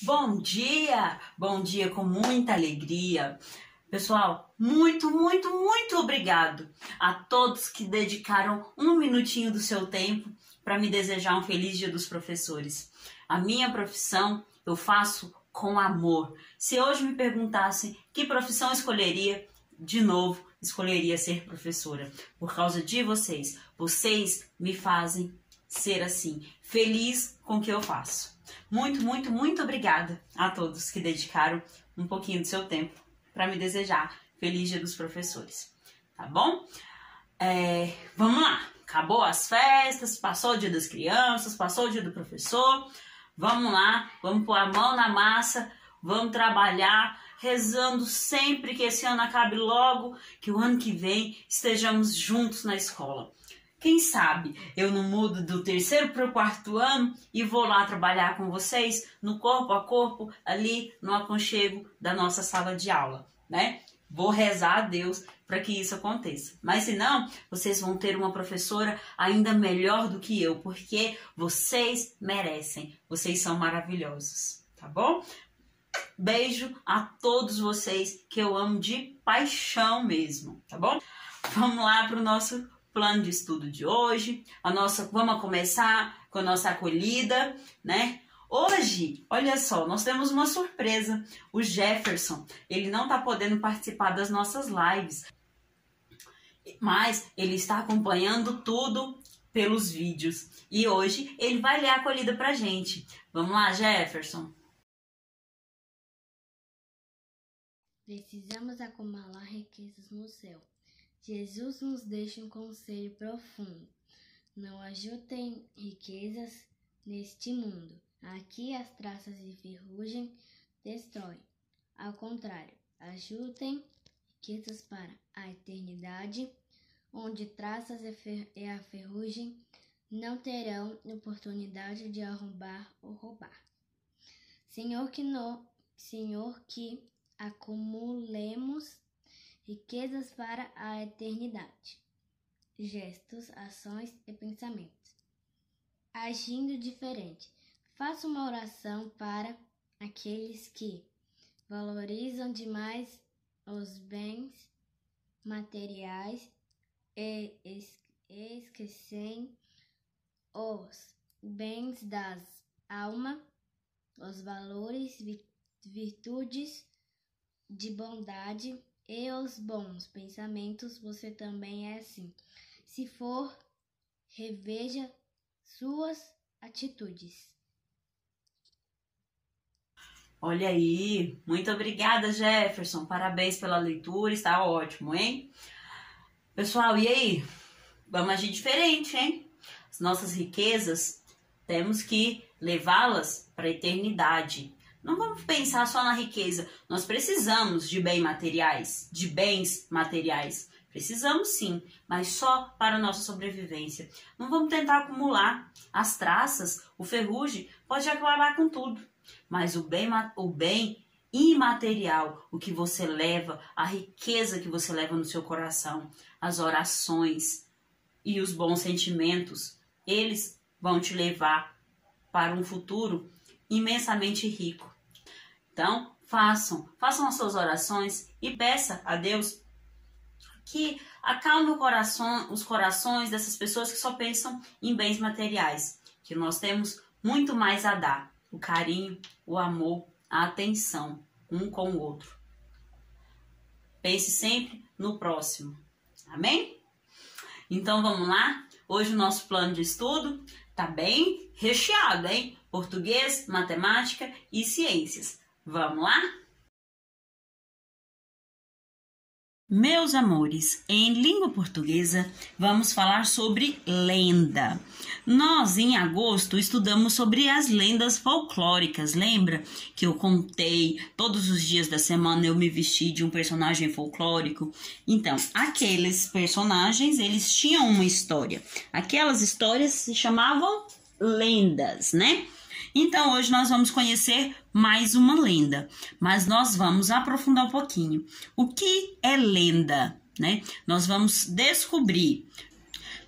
Bom dia com muita alegria. Pessoal, muito obrigado a todos que dedicaram um minutinho do seu tempo para me desejar um feliz Dia dos Professores. A minha profissão eu faço com amor. Se hoje me perguntassem que profissão escolheria, de novo, escolheria ser professora. Por causa de vocês. Vocês me fazem ser assim, feliz com o que eu faço. Muito obrigada a todos que dedicaram um pouquinho do seu tempo para me desejar feliz Dia dos Professores. Tá bom? Vamos lá. Acabou as festas, passou o Dia das Crianças, passou o Dia do Professor. Vamos lá, vamos pôr a mão na massa, vamos trabalhar, rezando sempre que esse ano acabe logo, que o ano que vem estejamos juntos na escola. Quem sabe eu não mudo do 3º para o 4º ano e vou lá trabalhar com vocês no corpo a corpo, ali no aconchego da nossa sala de aula, né? Vou rezar a Deus para que isso aconteça. Mas se não, vocês vão ter uma professora ainda melhor do que eu, porque vocês merecem. Vocês são maravilhosos, tá bom? Beijo a todos vocês que eu amo de paixão mesmo, tá bom? Vamos lá para o nosso plano de estudo de hoje. Vamos começar com a nossa acolhida, né? Hoje, olha só, nós temos uma surpresa. O Jefferson, ele não tá podendo participar das nossas lives, mas ele está acompanhando tudo pelos vídeos. E hoje ele vai ler a acolhida pra gente. Vamos lá, Jefferson? Precisamos acumular riquezas no céu. Jesus nos deixa um conselho profundo. Não ajuntem riquezas neste mundo. Aqui as traças e ferrugem destroem. Ao contrário, ajuntem riquezas para a eternidade, onde traças e a ferrugem não terão oportunidade de arrombar ou roubar. Senhor, que acumulemos riquezas para a eternidade. Gestos, ações e pensamentos. Agindo diferente. Faça uma oração para aqueles que valorizam demais os bens materiais e esquecem os bens das almas, os valores, virtudes de bondade e os bons pensamentos. Você também é assim. Se for, reveja suas atitudes. Olha aí, muito obrigada, Jefferson. Parabéns pela leitura, está ótimo, hein? Pessoal, e aí? Vamos agir diferente, hein? As nossas riquezas, temos que levá-las para a eternidade. Não vamos pensar só na riqueza. Nós precisamos de bens materiais. Precisamos sim, mas só para a nossa sobrevivência. Não vamos tentar acumular as traças, o ferrugem pode acabar com tudo. Mas o bem imaterial, o que você leva, a riqueza que você leva no seu coração, as orações e os bons sentimentos, eles vão te levar para um futuro imensamente rico. Então, façam as suas orações e peça a Deus que acalme os corações dessas pessoas que só pensam em bens materiais, que nós temos muito mais a dar. O carinho, o amor, a atenção um com o outro. Pense sempre no próximo. Amém? Então vamos lá? Hoje o nosso plano de estudo tá bem recheado, hein? Português, matemática e ciências. Vamos lá? Meus amores, em língua portuguesa, vamos falar sobre lenda. Nós, em agosto, estudamos sobre as lendas folclóricas. Lembra que eu contei todos os dias da semana eu me vesti de um personagem folclórico? Então, aqueles personagens, eles tinham uma história. Aquelas histórias se chamavam lendas, né? Então, hoje nós vamos conhecer mais uma lenda, mas nós vamos aprofundar um pouquinho. O que é lenda, né? Nós vamos descobrir.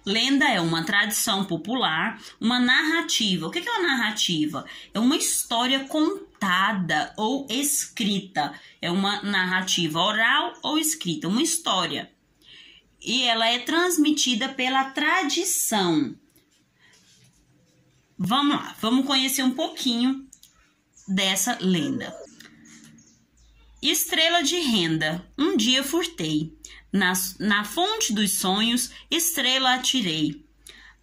lenda é uma tradição popular, uma narrativa. O que é uma narrativa? É uma história contada ou escrita. É uma narrativa oral ou escrita, uma história. E ela é transmitida pela tradição. Vamos lá, vamos conhecer um pouquinho dessa lenda. Estrela de renda, um dia furtei. Na fonte dos sonhos, estrela atirei.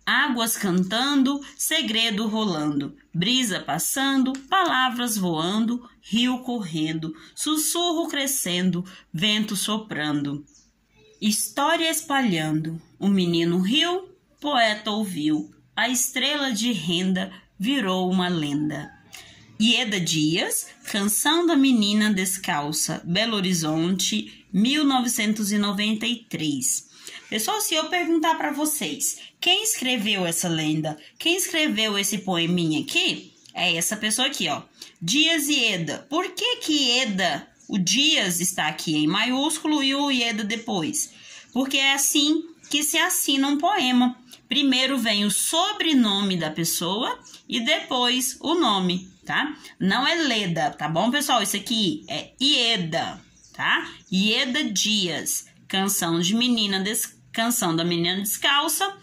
Águas cantando, segredo rolando, brisa passando, palavras voando, rio correndo, sussurro crescendo, vento soprando. História espalhando, o menino riu, poeta ouviu, a estrela de renda virou uma lenda. Ieda Dias, Canção da Menina Descalça, Belo Horizonte, 1993. Pessoal, se eu perguntar para vocês, quem escreveu essa lenda? Quem escreveu esse poeminha aqui? É essa pessoa aqui, ó. Dias e Ieda. Por que Ieda, o Dias está aqui em maiúsculo e o Ieda depois? Porque é assim que se assina um poema. Primeiro vem o sobrenome da pessoa e depois o nome, tá? Não é Leda, tá bom, pessoal? Isso aqui é Ieda, tá? Ieda Dias, Canção da Menina Descalça,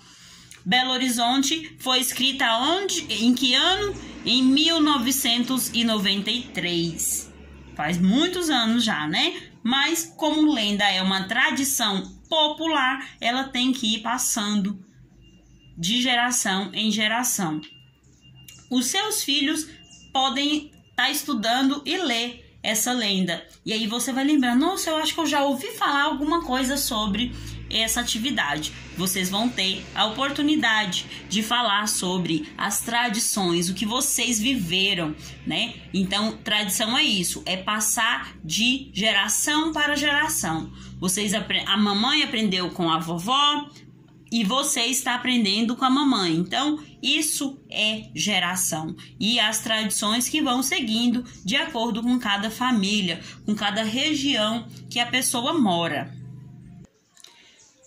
Belo Horizonte, foi escrita onde? Em que ano? Em 1993. Faz muitos anos já, né? Mas como lenda é uma tradição popular, ela tem que ir passando de geração em geração. Os seus filhos podem estar estudando e ler essa lenda. E aí você vai lembrar, nossa, eu acho que eu já ouvi falar alguma coisa sobre essa atividade. Vocês vão ter a oportunidade de falar sobre as tradições, o que vocês viveram, né? Então, tradição é isso, é passar de geração para geração. A mamãe aprendeu com a vovó, e você está aprendendo com a mamãe. Então, isso é geração. E as tradições que vão seguindo de acordo com cada família, com cada região que a pessoa mora.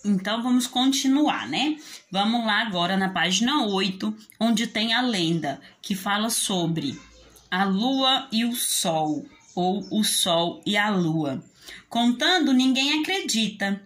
Então, vamos continuar, né? Vamos lá agora na página 8, onde tem a lenda, que fala sobre a lua e o sol, ou o sol e a lua. Contando, ninguém acredita.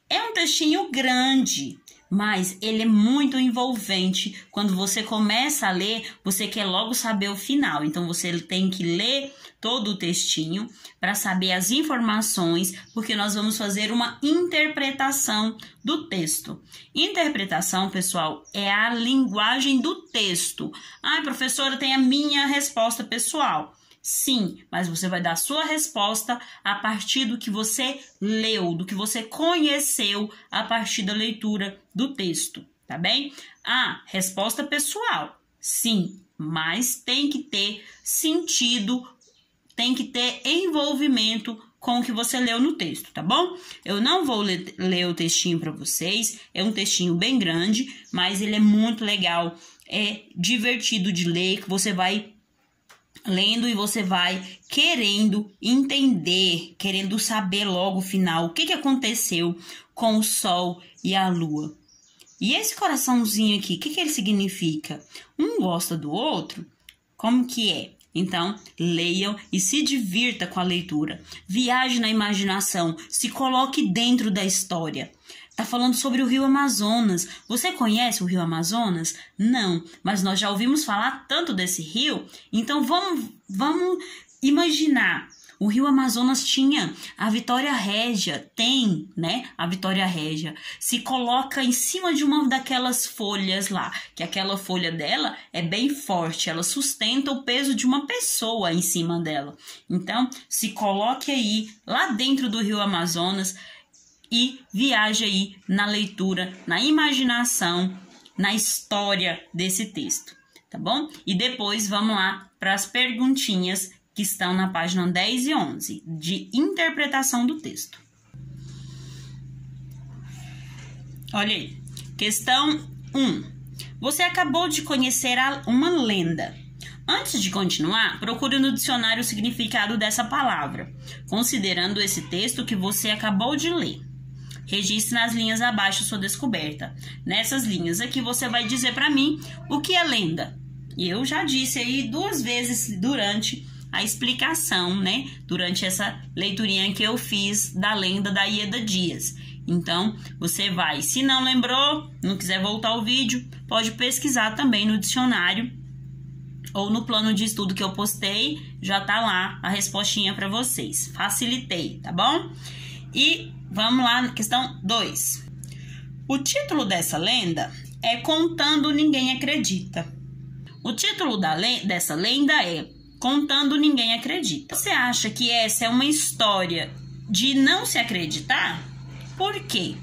É um textinho grande, mas ele é muito envolvente. Quando você começa a ler, você quer logo saber o final. Então, você tem que ler todo o textinho para saber as informações, porque nós vamos fazer uma interpretação do texto. Interpretação, pessoal, é a linguagem do texto. Ah, professora, tem a minha resposta pessoal. Sim, mas você vai dar a sua resposta a partir do que você leu, do que você conheceu a partir da leitura do texto, tá bem? Ah, resposta pessoal. Sim, mas tem que ter sentido, tem que ter envolvimento com o que você leu no texto, tá bom? Eu não vou ler o textinho para vocês, é um textinho bem grande, mas ele é muito legal, é divertido de ler, que você vai lendo e você vai querendo entender, querendo saber logo o final, o que aconteceu com o sol e a lua. E esse coraçãozinho aqui, o que ele significa? Um gosta do outro? Como que é? Então, leiam e se divirta com a leitura. Viaje na imaginação, se coloque dentro da história. Tá falando sobre o Rio Amazonas. Você conhece o Rio Amazonas? Não, mas nós já ouvimos falar tanto desse rio. Então vamos imaginar. O Rio Amazonas tinha a Vitória Régia, tem, né? A Vitória Régia. Se coloca em cima de uma daquelas folhas lá, que aquela folha dela é bem forte, ela sustenta o peso de uma pessoa em cima dela. Então, se coloque aí, lá dentro do Rio Amazonas, e viaje aí na leitura, na imaginação, na história desse texto, tá bom? E depois vamos lá para as perguntinhas que estão na página 10 e 11, de interpretação do texto. Olha aí, questão 1. Você acabou de conhecer uma lenda. Antes de continuar, procure no dicionário o significado dessa palavra, considerando esse texto que você acabou de ler. Registre nas linhas abaixo sua descoberta. Nessas linhas aqui você vai dizer para mim o que é lenda. E eu já disse aí 2 vezes durante a explicação, né? Durante essa leiturinha que eu fiz da lenda da Ieda Dias. Então, você vai, se não lembrou, não quiser voltar ao vídeo, pode pesquisar também no dicionário ou no plano de estudo que eu postei, já tá lá a respostinha para vocês. Facilitei, tá bom? E vamos lá na questão 2. O título dessa lenda é Contando Ninguém Acredita. O título dessa lenda é Contando Ninguém Acredita. Você acha que essa é uma história de não se acreditar? Por quê?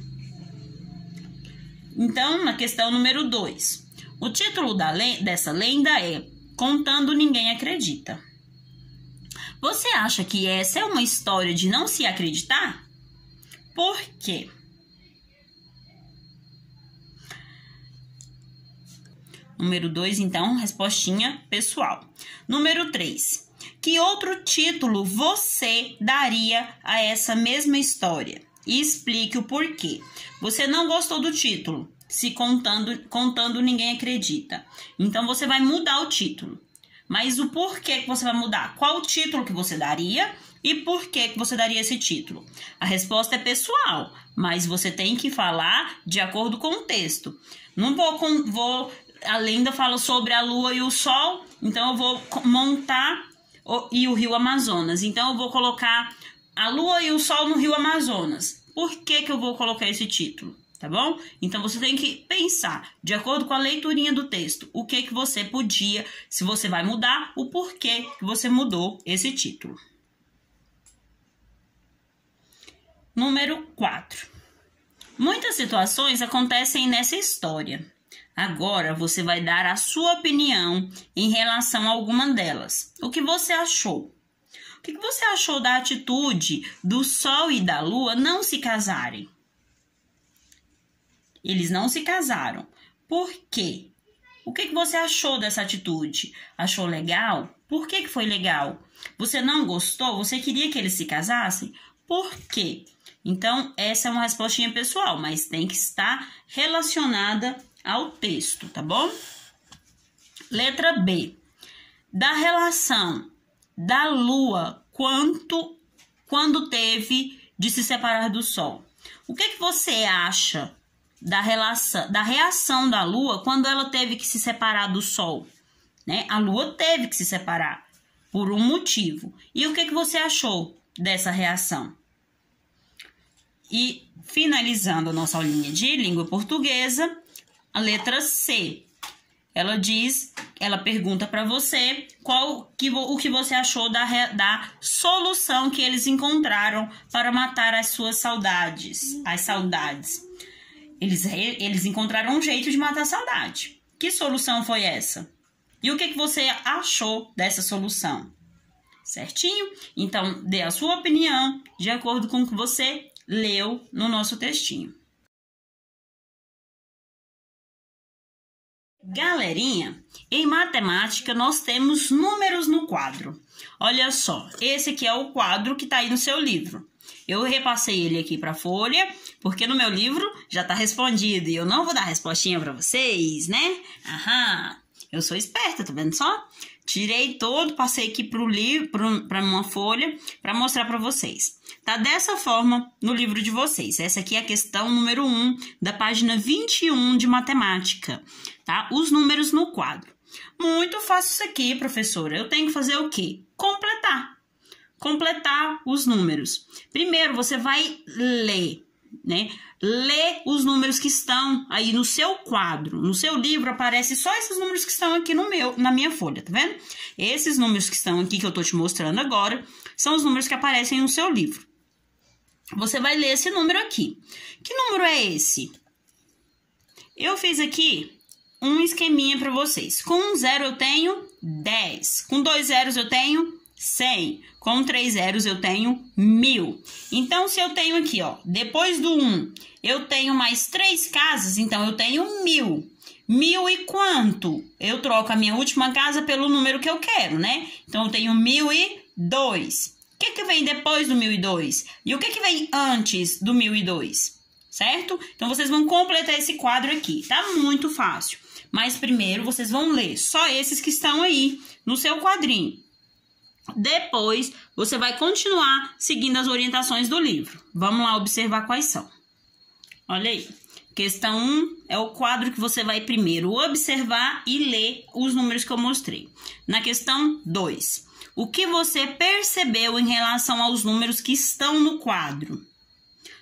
Então, na questão número 2. O título dessa lenda é Contando Ninguém Acredita. Você acha que essa é uma história de não se acreditar? Por quê? Número 2, então, respostinha pessoal. Número 3. Que outro título você daria a essa mesma história? E explique o porquê. Você não gostou do título, se contando ninguém acredita. Então, você vai mudar o título. Mas o porquê que você vai mudar? Qual o título que você daria e por que você daria esse título? A resposta é pessoal, mas você tem que falar de acordo com o texto. Não a lenda fala sobre a lua e o sol, então eu vou montar e o rio Amazonas. Então, eu vou colocar a lua e o sol no rio Amazonas. Por que eu vou colocar esse título? Tá bom? Então, você tem que pensar, de acordo com a leiturinha do texto, o que você podia, se você vai mudar, o porquê que você mudou esse título. Número 4. Muitas situações acontecem nessa história. Agora, você vai dar a sua opinião em relação a alguma delas. O que você achou? O que você achou da atitude do Sol e da Lua não se casarem? Eles não se casaram. Por quê? O que você achou dessa atitude? Achou legal? Por que foi legal? Você não gostou? Você queria que eles se casassem? Por quê? Então, essa é uma respostinha pessoal, mas tem que estar relacionada ao texto, tá bom? Letra B. Da relação da Lua quando teve de se separar do Sol. O que você acha da reação da Lua quando ela teve que se separar do Sol? Né? A Lua teve que se separar por um motivo. E o que você achou dessa reação? E finalizando a nossa aulinha de língua portuguesa, a letra C. Ela pergunta para você o que você achou da solução que eles encontraram para matar as suas saudades. As saudades. Eles encontraram um jeito de matar a saudade. Que solução foi essa? E o que você achou dessa solução? Certinho? Então, dê a sua opinião de acordo com o que você leu no nosso textinho. Galerinha, em matemática nós temos números no quadro. Olha só, esse aqui é o quadro que está aí no seu livro. Eu repassei ele aqui para a folha, porque no meu livro já está respondido. E eu não vou dar respostinha para vocês, né? Aham, eu sou esperta, tá vendo só? Tirei todo, passei aqui para o livro, para uma folha, para mostrar para vocês. Tá dessa forma no livro de vocês. Essa aqui é a questão número 1 da página 21 de matemática, tá? Os números no quadro. Muito fácil isso aqui, professora. Eu tenho que fazer o quê? Completar os números. Primeiro, você vai ler, né? Lê os números que estão aí no seu quadro. No seu livro aparecem só esses números que estão aqui na minha folha, tá vendo? Esses números que estão aqui, que eu tô te mostrando agora, são os números que aparecem no seu livro. Você vai ler esse número aqui. Que número é esse? Eu fiz aqui um esqueminha para vocês. Com um zero eu tenho 10. Com 2 zeros eu tenho 100. Com 3 zeros eu tenho 1000. Então, se eu tenho aqui, ó, depois do 1, eu tenho mais 3 casas, então eu tenho 1000. 1000 e quanto? Eu troco a minha última casa pelo número que eu quero, né? Então, eu tenho 1002. O que vem depois do 1002? E o que vem antes do 1002? certo? Então, vocês vão completar esse quadro aqui, tá muito fácil. Mas primeiro, vocês vão ler só esses que estão aí no seu quadrinho. Depois, você vai continuar seguindo as orientações do livro. Vamos lá observar quais são. Olha aí. Questão 1 é o quadro que você vai primeiro observar e ler os números que eu mostrei. Na questão 2, o que você percebeu em relação aos números que estão no quadro?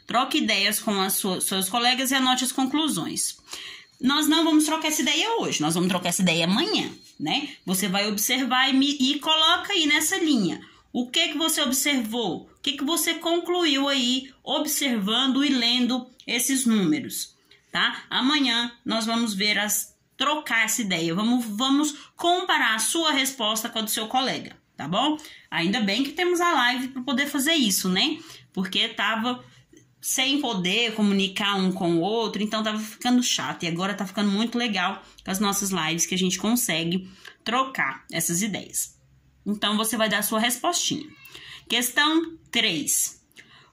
Troque ideias com as seus colegas e anote as conclusões. Nós não vamos trocar essa ideia hoje, nós vamos trocar essa ideia amanhã, né? Você vai observar e coloca aí nessa linha. O que você observou? O que você concluiu aí observando e lendo esses números, tá? Amanhã nós vamos ver trocar essa ideia. Vamos comparar a sua resposta com a do seu colega, tá bom? Ainda bem que temos a live para poder fazer isso, né? Porque tava sem poder comunicar um com o outro, então tava ficando chato. E agora tá ficando muito legal com as nossas lives que a gente consegue trocar essas ideias. Então, você vai dar a sua respostinha. Questão 3.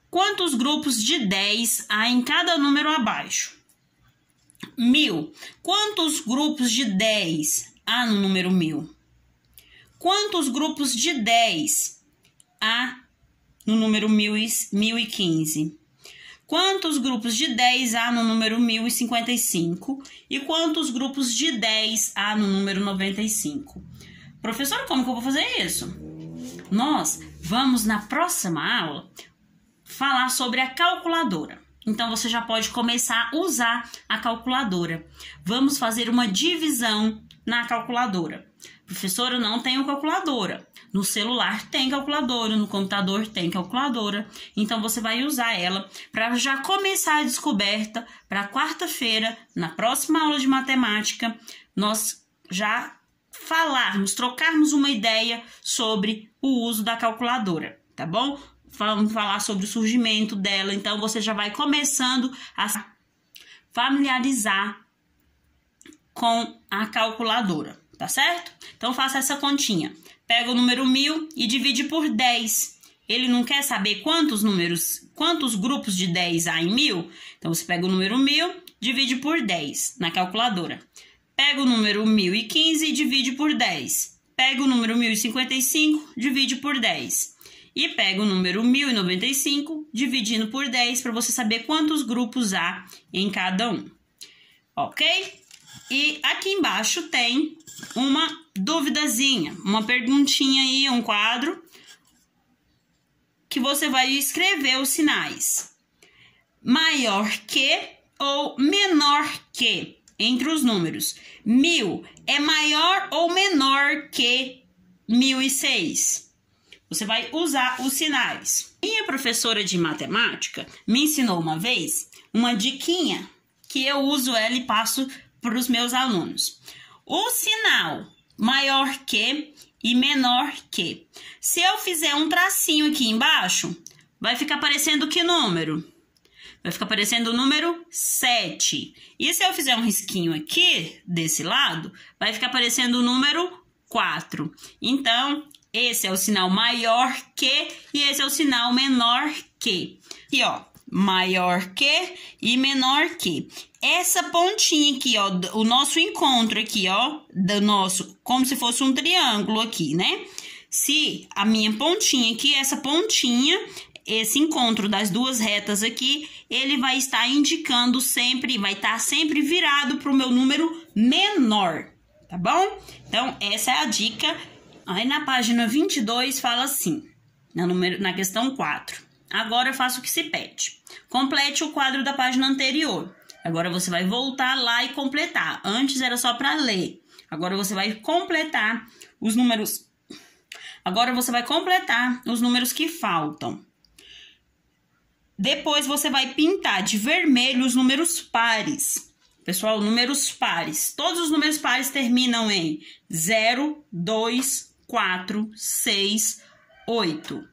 Quantos grupos de 10 há em cada número abaixo? 1000. Quantos grupos de 10 há no número 1000? Quantos grupos de 10 há no número 1015? Quantos grupos de 10 há no número 1055? E quantos grupos de 10 há no número 95? Professor, como que eu vou fazer isso? Nós vamos, na próxima aula, falar sobre a calculadora. Então, você já pode começar a usar a calculadora. Vamos fazer uma divisão na calculadora. Professora, eu não tenho calculadora. No celular tem calculadora, no computador tem calculadora. Então, você vai usar ela para já começar a descoberta para quarta-feira, na próxima aula de matemática, nós já trocarmos uma ideia sobre o uso da calculadora, tá bom? Vamos falar sobre o surgimento dela, então você já vai começando a familiarizar com a calculadora, tá certo? Então, faça essa continha. Pega o número 1000 e divide por 10. Ele não quer saber quantos grupos de 10 há em 1000? Então, você pega o número 1000, divide por 10 na calculadora. Pega o número 1015 e divide por 10. Pega o número 1055, divide por 10. E pega o número 1095, dividindo por 10, para você saber quantos grupos há em cada um. Ok? E aqui embaixo tem uma duvidazinha, uma perguntinha aí, um quadro, que você vai escrever os sinais. Maior que ou menor que entre os números. 1000 é maior ou menor que 1006? Você vai usar os sinais. Minha professora de matemática me ensinou uma vez uma diquinha que eu uso ela e passo para os meus alunos. O sinal maior que e menor que. Se eu fizer um tracinho aqui embaixo, vai ficar aparecendo que número? Vai ficar aparecendo o número 7. E se eu fizer um risquinho aqui, desse lado, vai ficar aparecendo o número 4. Então, esse é o sinal maior que e esse é o sinal menor que. Aqui, ó, maior que e menor que. Essa pontinha aqui, ó, o nosso encontro aqui, ó, como se fosse um triângulo aqui, né? Se a minha pontinha aqui, essa pontinha, esse encontro das duas retas aqui, ele vai estar indicando sempre, vai estar sempre virado para o meu número menor, tá bom? Então, essa é a dica. Aí na página 22 fala assim, na questão 4. Agora eu faço o que se pede. Complete o quadro da página anterior. Agora você vai voltar lá e completar. Antes era só para ler. Agora você vai completar os números. Agora você vai completar os números que faltam. Depois você vai pintar de vermelho os números pares. Pessoal, números pares. Todos os números pares terminam em 0, 2, 4, 6, 8.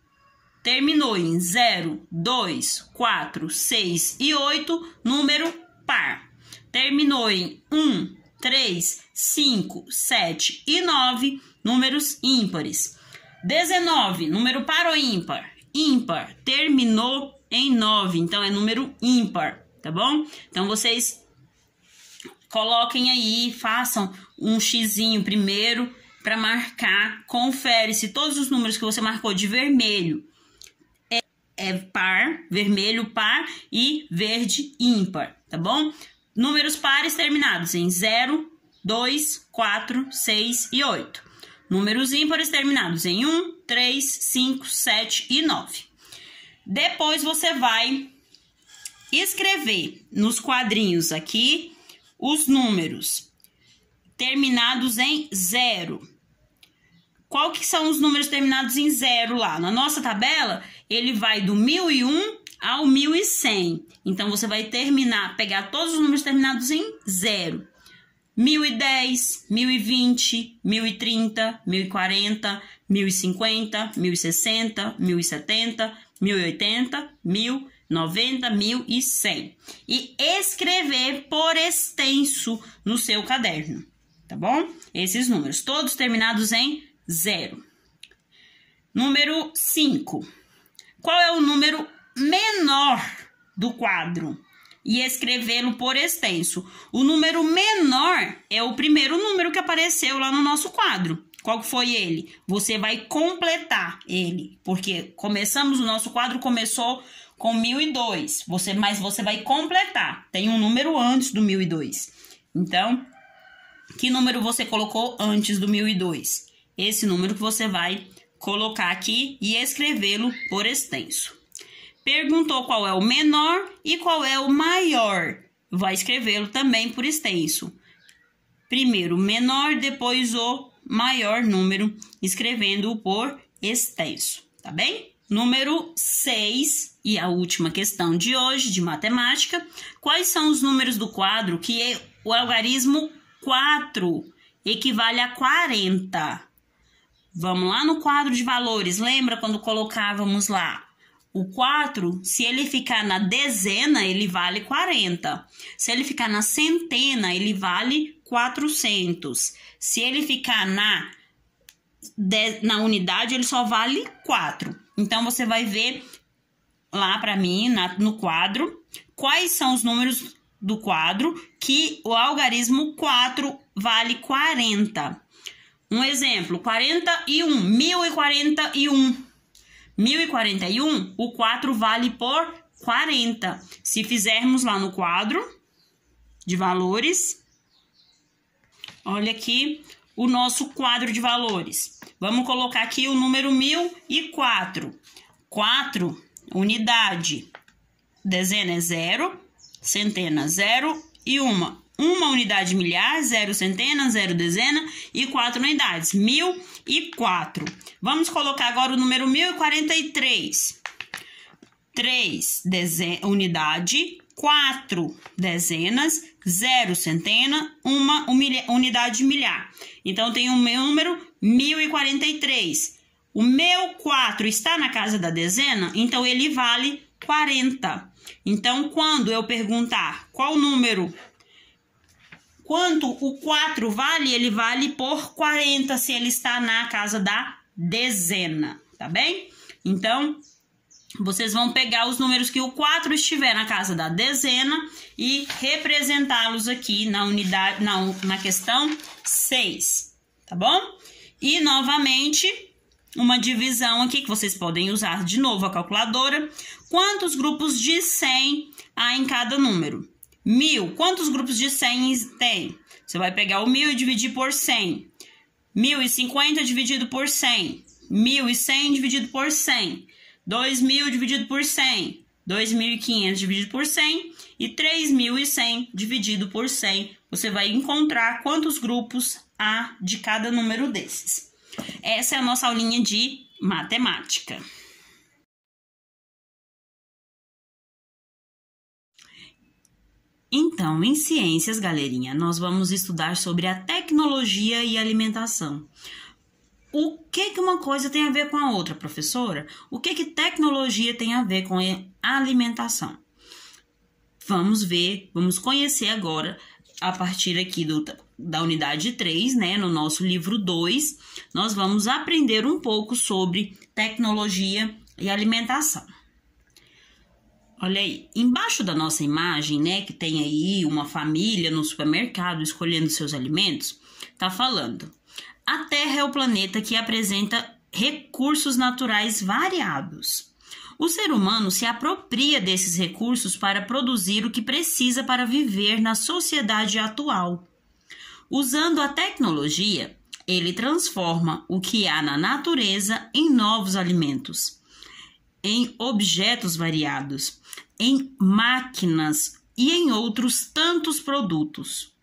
Terminou em 0, 2, 4, 6 e 8, número par. Terminou em 1, 3, 5, 7 e 9, números ímpares. 19, número par ou ímpar? Ímpar. Terminou em 9, então é número ímpar. tá bom? Então, vocês coloquem aí, façam um xizinho primeiro para marcar, confere se todos os números que você marcou de vermelho é par, vermelho par e verde ímpar, tá bom? Números pares terminados em 0, 2, 4, 6 e 8. Números ímpares terminados em 1, 3, 5, 7 e 9. Depois você vai escrever nos quadrinhos aqui os números terminados em 0. Qual que são os números terminados em 0 lá? Na nossa tabela, ele vai do 1001 ao 1100. Então, você vai pegar todos os números terminados em 0. 1010, 1020, 1030, 1040, 1050, 1060, 1070, 1080, 1090, 1100. E escrever por extenso no seu caderno, tá bom? Esses números, todos terminados em 0. Número 5. Qual é o número menor do quadro? E escrevê-lo por extenso. O número menor é o primeiro número que apareceu lá no nosso quadro. Qual foi ele? Você vai completar ele, porque o nosso quadro começou com 1002, mas você vai completar. Tem um número antes do 1002. Então, que número você colocou antes do 1002? Esse número que você vai colocar aqui e escrevê-lo por extenso. Perguntou qual é o menor e qual é o maior. Vai escrevê-lo também por extenso. Primeiro o menor, depois o maior número, escrevendo-o por extenso, tá bem? Número 6, e a última questão de hoje, de matemática. Quais são os números do quadro que o algarismo 4 equivale a 40? Vamos lá no quadro de valores. Lembra quando colocávamos lá? O 4, se ele ficar na dezena, ele vale 40. Se ele ficar na centena, ele vale 400. Se ele ficar na unidade, ele só vale 4. Então, você vai ver lá para mim, no quadro, quais são os números do quadro que o algarismo 4 vale 40. Um exemplo, 41, 1041. 1041, o 4 vale por 40. Se fizermos lá no quadro de valores, olha aqui o nosso quadro de valores. Vamos colocar aqui o número 1004. 4, unidade. Dezena é 0, centena 0 e 1. Uma unidade milhar, 0 centena, 0 dezena e 4 unidades. 1004. Vamos colocar agora o número 1043. 3 unidade, 4 dezenas, 0 centena, 1 unidade milhar. Então, tem o meu número 1043. O meu 4 está na casa da dezena, então ele vale 40. Então, quando eu perguntar quanto o 4 vale, ele vale por 40 se ele está na casa da dezena, tá bem? Então, vocês vão pegar os números que o 4 estiver na casa da dezena e representá-los aqui na unidade, na questão 6, tá bom? E, novamente, uma divisão aqui que vocês podem usar de novo a calculadora. Quantos grupos de 100 há em cada número? 1000. Quantos grupos de 100 tem? Você vai pegar o 1000 e dividir por 100. 1050 dividido por 100. 1100 dividido por 100. 2000 dividido por 100. 2500 dividido por 100. E 3100 dividido por 100. Você vai encontrar quantos grupos há de cada número desses. Essa é a nossa aulinha de matemática. Então, em ciências, galerinha, nós vamos estudar sobre a tecnologia e alimentação. O que uma coisa tem a ver com a outra, professora? O que tecnologia tem a ver com a alimentação? Vamos ver, vamos conhecer agora, a partir aqui da unidade 3, né, no nosso livro 2, nós vamos aprender um pouco sobre tecnologia e alimentação. Olha aí, embaixo da nossa imagem, né, que tem aí uma família no supermercado escolhendo seus alimentos, tá falando: a Terra é o planeta que apresenta recursos naturais variados. O ser humano se apropria desses recursos para produzir o que precisa para viver na sociedade atual. Usando a tecnologia, ele transforma o que há na natureza em novos alimentos, em objetos variados, em máquinas e em outros tantos produtos.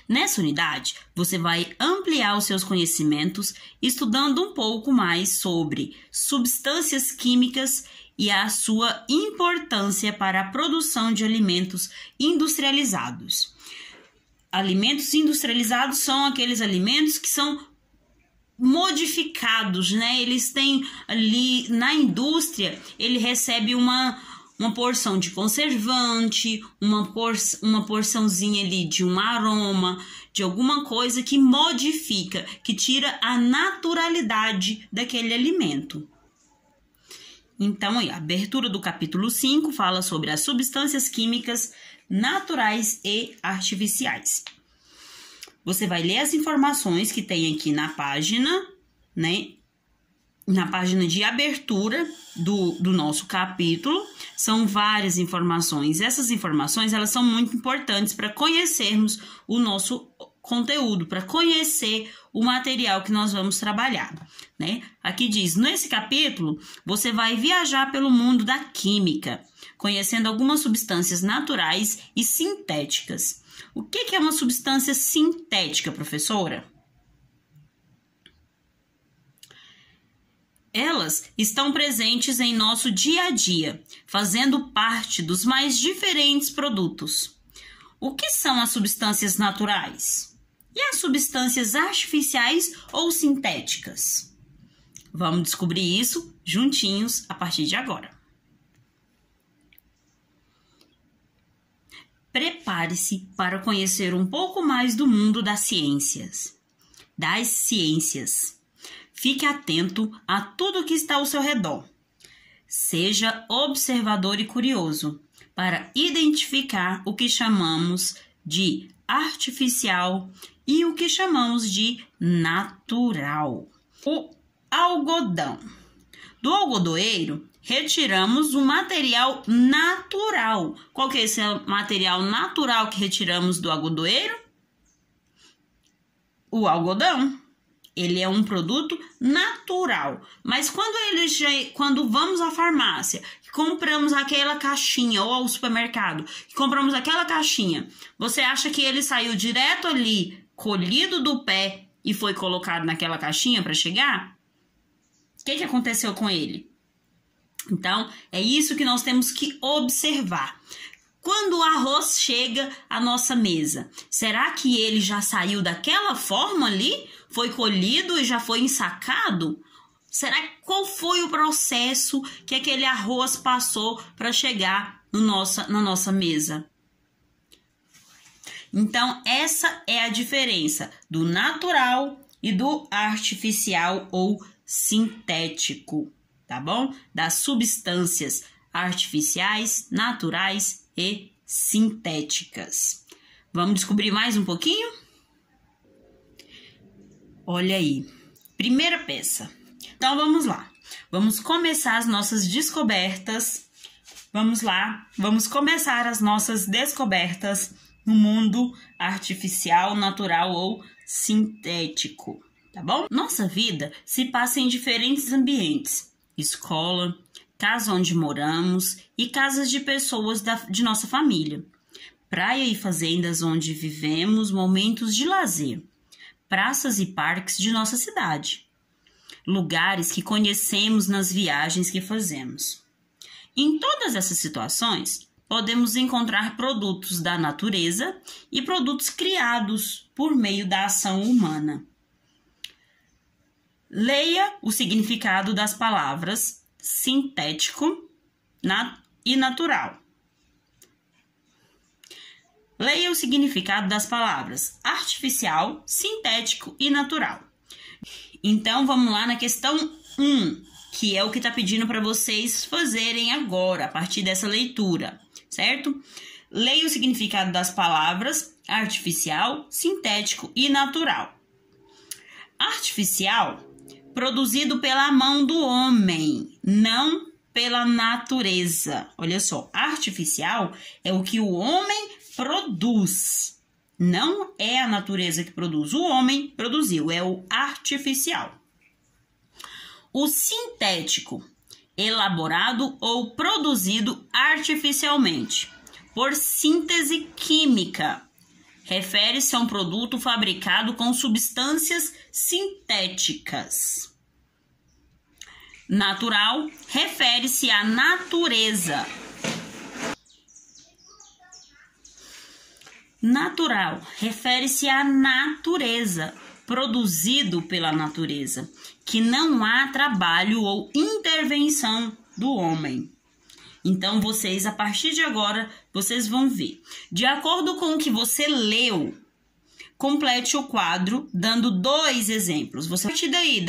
Nessa unidade, você vai ampliar os seus conhecimentos estudando um pouco mais sobre substâncias químicas e a sua importância para a produção de alimentos industrializados. Alimentos industrializados são aqueles alimentos que são modificados, né? Eles têm ali na indústria, ele recebe uma porção de conservante, uma porçãozinha ali de um aroma, de alguma coisa que modifica, que tira a naturalidade daquele alimento. Então, a abertura do capítulo 5 fala sobre as substâncias químicas naturais e artificiais. Você vai ler as informações que tem aqui na página, né? Na página de abertura do nosso capítulo, são várias informações. Essas informações, elas são muito importantes para conhecermos o nosso conteúdo, para conhecer o material que nós vamos trabalhar, né? Aqui diz, nesse capítulo, você vai viajar pelo mundo da química, conhecendo algumas substâncias naturais e sintéticas. O que é uma substância sintética, professora? Elas estão presentes em nosso dia a dia, fazendo parte dos mais diferentes produtos. O que são as substâncias naturais? E as substâncias artificiais ou sintéticas? Vamos descobrir isso juntinhos a partir de agora. Prepare-se para conhecer um pouco mais do mundo das ciências. Fique atento a tudo que está ao seu redor. Seja observador e curioso para identificar o que chamamos de artificial e o que chamamos de natural. O algodão. Do algodoeiro, retiramos um material natural. Qual que é esse material natural que retiramos do algodoeiro? O algodão. Ele é um produto natural. Mas quando vamos à farmácia, compramos aquela caixinha, ou ao supermercado, compramos aquela caixinha, você acha que ele saiu direto ali, colhido do pé e foi colocado naquela caixinha para chegar? O que aconteceu com ele? Então, é isso que nós temos que observar. Quando o arroz chega à nossa mesa, será que ele já saiu daquela forma ali? Foi colhido e já foi ensacado? Qual foi o processo que aquele arroz passou para chegar na nossa mesa? Então, essa é a diferença do natural e do artificial ou sintético, tá bom? Das substâncias artificiais, naturais e sintéticas. Vamos descobrir mais um pouquinho? Olha aí, primeira peça. Então, vamos lá. Vamos começar as nossas descobertas. Vamos lá, vamos começar as nossas descobertas no mundo artificial, natural ou sintético, tá bom? Nossa vida se passa em diferentes ambientes. Escola, casa onde moramos e casas de pessoas de nossa família. Praia e fazendas onde vivemos momentos de lazer. Praças e parques de nossa cidade. Lugares que conhecemos nas viagens que fazemos. Em todas essas situações, podemos encontrar produtos da natureza e produtos criados por meio da ação humana. Leia o significado das palavras sintético e natural. Leia o significado das palavras artificial, sintético e natural. Então, vamos lá na questão 1. que é o que está pedindo para vocês fazerem agora, a partir dessa leitura, certo? Leia o significado das palavras artificial, sintético e natural. Artificial, produzido pela mão do homem, não pela natureza. Olha só, artificial é o que o homem produz. Não é a natureza que produz. O homem produziu, é o artificial. O sintético, elaborado ou produzido artificialmente, por síntese química. Refere-se a um produto fabricado com substâncias sintéticas. Natural, refere-se à natureza. Natural, refere-se à natureza, produzido pela natureza, que não há trabalho ou intervenção do homem. Então, vocês, a partir de agora, vocês vão ver. De acordo com o que você leu, complete o quadro dando 2 exemplos. Você, a partir daí,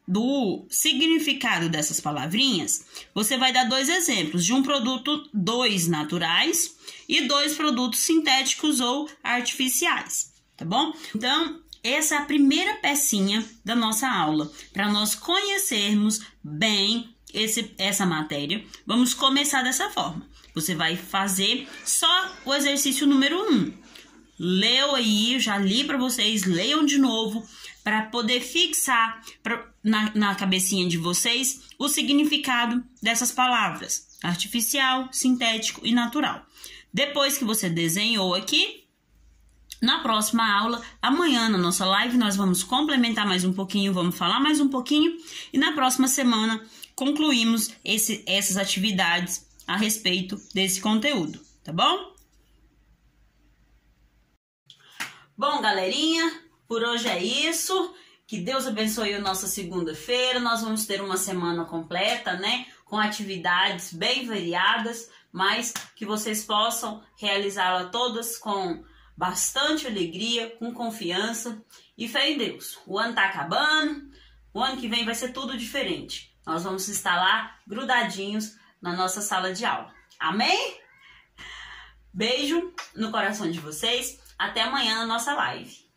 do significado dessas palavrinhas, você vai dar 2 exemplos de um produto, 2 naturais e 2 produtos sintéticos ou artificiais, tá bom? Então, essa é a primeira pecinha da nossa aula, para nós conhecermos bem essa matéria. Vamos começar dessa forma. Você vai fazer só o exercício número 1. Leu aí, eu já li para vocês, leiam de novo, para poder fixar na cabecinha de vocês o significado dessas palavras: artificial, sintético e natural. Depois que você desenhou aqui, na próxima aula, amanhã na nossa live, nós vamos complementar mais um pouquinho, vamos falar mais um pouquinho, e na próxima semana concluímos essas atividades a respeito desse conteúdo, tá bom? Bom, galerinha, por hoje é isso. Que Deus abençoe a nossa segunda-feira. Nós vamos ter uma semana completa, né? Com atividades bem variadas, mas que vocês possam realizá-la todas com bastante alegria, com confiança e fé em Deus. O ano tá acabando, o ano que vem vai ser tudo diferente. Nós vamos estar lá grudadinhos na nossa sala de aula. Amém? Beijo no coração de vocês. Até amanhã na nossa live.